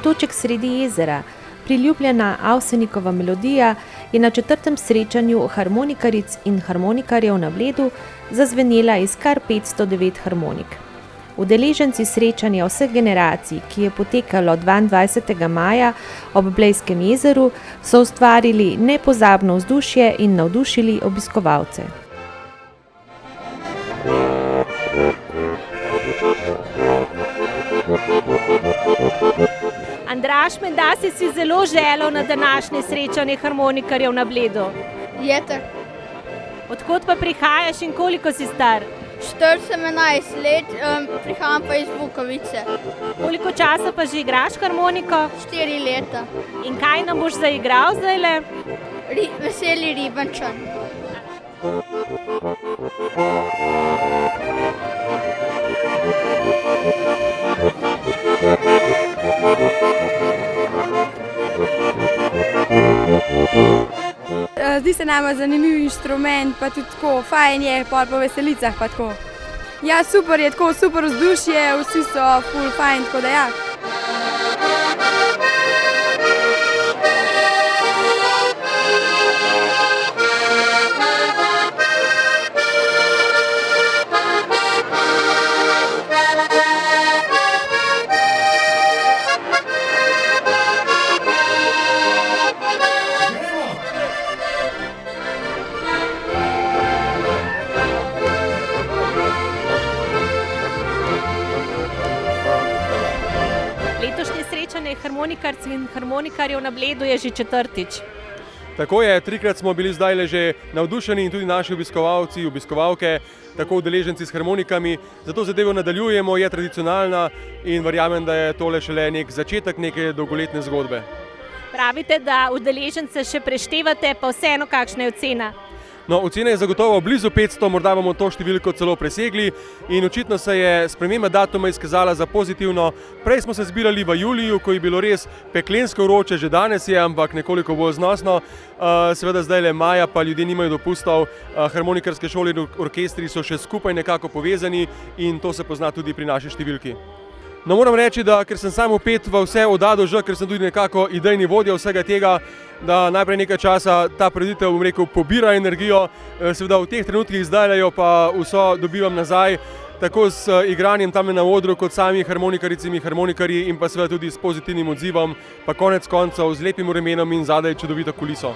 Otoček sredi jezera, priljubljena Avsenikova melodija, je na 4. srečanju harmonikaric in harmonikarjev na Bledu zazvenela iz kar 509 harmonik. Udeleženci srečanja vseh generacij, ki je potekalo 22. maja ob Blejskem jezeru, so ustvarili nepozabno vzdušje in navdušili obiskovalce. Andraž, menda si zelo želel na današnje srečanje harmonikarjev na Bledu. Je tako. Odkot pa prihajaš in koliko si star? 11 let, prihajam pa iz Bukovice. Koliko časa pa že igraš harmoniko? 4 leta. In kaj nam boš zaigral zdajle? Veseli Ribančan. Zdi se nama zanimiv inštrument, pa tudi tako, fajn je, pol po veselicah pa tako. Ja, super je, tako super vzdušje, vsi so ful fajn, tako da ja. Letošnje srečanje harmonikarc in harmonikarjev na Bledu je že 4. Tako je, 3-krat smo bili zdaj že navdušeni in tudi naši obiskovalci, obiskovalke, tako udeleženci s harmonikami. Zato zadevo nadaljujemo, je tradicionalna in verjamem, da je tole šele nek začetek neke dolgoletne zgodbe. Pravite, da udeležence še preštevate, pa vseeno kakšna je ocena? No, ocena je zagotovo blizu 500, morda bomo to številko celo presegli in očitno se je sprememba datuma izkazala za pozitivno. Prej smo se zbirali v juliju, ko je bilo res peklensko vroče, že danes je, ampak nekoliko bolj znosno. Seveda zdaj le maja, pa ljudje nimajo dopustov, harmonikarske šole in orkestri so še skupaj nekako povezani in to se pozna tudi pri naši številki. No, moram reči, da ker sem sam vpet v vse od A do Ž, ker sem tudi nekako idejni vodja vsega tega, da najprej nekaj časa ta prireditev, bom rekel, pobira energijo, seveda v teh trenutkih zdaj jo pa vso dobivam nazaj, tako s igranjem tam na odru, kot sami harmonikaricami, harmonikarji in pa seveda tudi s pozitivnim odzivom, pa konec koncev z lepim vremenom in zadaj čudovito kuliso.